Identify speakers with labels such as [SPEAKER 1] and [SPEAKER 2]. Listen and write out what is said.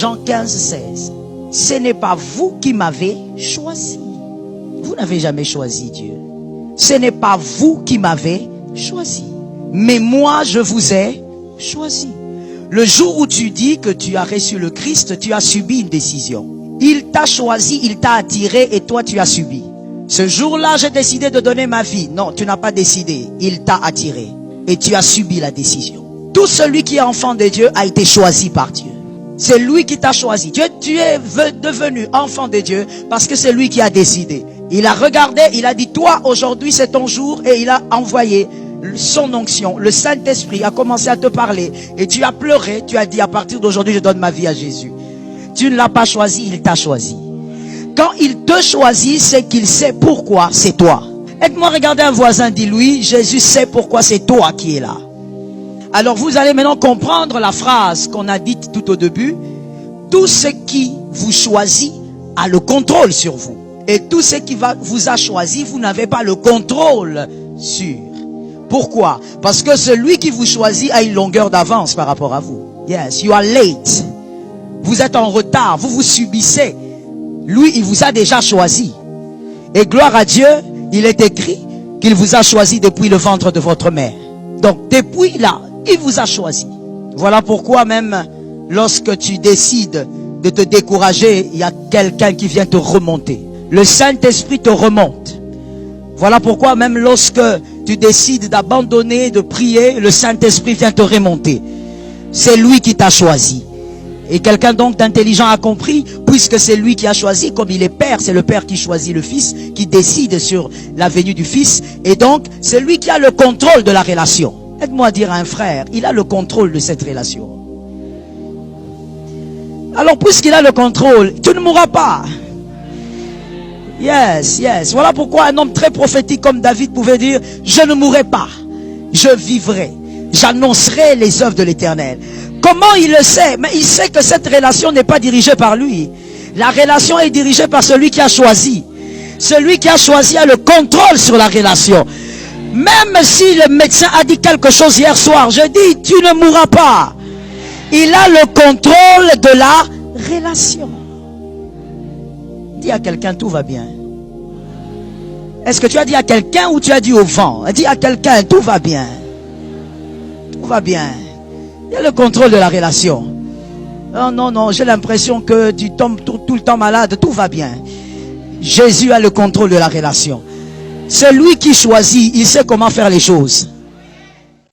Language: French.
[SPEAKER 1] Jean 15, 16. Ce n'est pas vous qui m'avez choisi. Vous n'avez jamais choisi Dieu. Ce n'est pas vous qui m'avez choisi. Mais moi, je vous ai choisi. Le jour où tu dis que tu as reçu le Christ, tu as subi une décision. Il t'a choisi, il t'a attiré et toi tu as subi. Ce jour-là, j'ai décidé de donner ma vie. Non, tu n'as pas décidé. Il t'a attiré et tu as subi la décision. Tout celui qui est enfant de Dieu a été choisi par Dieu. C'est lui qui t'a choisi. Tu es devenu enfant de Dieu parce que c'est lui qui a décidé. Il a regardé, il a dit, toi aujourd'hui c'est ton jour, et il a envoyé son onction. Le Saint-Esprit a commencé à te parler et tu as pleuré, tu as dit, à partir d'aujourd'hui je donne ma vie à Jésus. Tu ne l'as pas choisi, il t'a choisi. Quand il te choisit, c'est qu'il sait pourquoi c'est toi. Aide-moi à regarder un voisin, dis-lui, Jésus sait pourquoi c'est toi qui es là. Alors vous allez maintenant comprendre la phrase qu'on a dite tout au début. Tout ce qui vous choisit a le contrôle sur vous. Et tout ce qui vous a choisi, vous n'avez pas le contrôle sur. Pourquoi? Parce que celui qui vous choisit a une longueur d'avance par rapport à vous. Yes, you are late. Vous êtes en retard, vous subissez. Lui, il vous a déjà choisi. Et gloire à Dieu, il est écrit qu'il vous a choisi depuis le ventre de votre mère. Donc, depuis là, il vous a choisi. Voilà pourquoi même lorsque tu décides de te décourager, il y a quelqu'un qui vient te remonter. Le Saint-Esprit te remonte. Voilà pourquoi même lorsque tu décides d'abandonner, de prier, le Saint-Esprit vient te remonter. C'est lui qui t'a choisi. Et quelqu'un donc d'intelligent a compris, puisque c'est lui qui a choisi, comme il est père, c'est le père qui choisit le fils, qui décide sur la venue du fils. Et donc, c'est lui qui a le contrôle de la relation. Aide-moi à dire à un frère, il a le contrôle de cette relation. Alors, puisqu'il a le contrôle, tu ne mourras pas. Yes, yes. Voilà pourquoi un homme très prophétique comme David pouvait dire, je ne mourrai pas, je vivrai, j'annoncerai les œuvres de l'Éternel. Comment il le sait? Mais il sait que cette relation n'est pas dirigée par lui. La relation est dirigée par celui qui a choisi. Celui qui a choisi a le contrôle sur la relation. Même si le médecin a dit quelque chose hier soir, je dis, tu ne mourras pas. Il a le contrôle de la relation. Dis à quelqu'un, tout va bien. Est-ce que tu as dit à quelqu'un ou tu as dit au vent? Dis à quelqu'un, tout va bien. Tout va bien. Il y a le contrôle de la relation. Non, non, non, j'ai l'impression que tu tombes tout le temps malade, tout va bien. Jésus a le contrôle de la relation. C'est lui qui choisit, il sait comment faire les choses.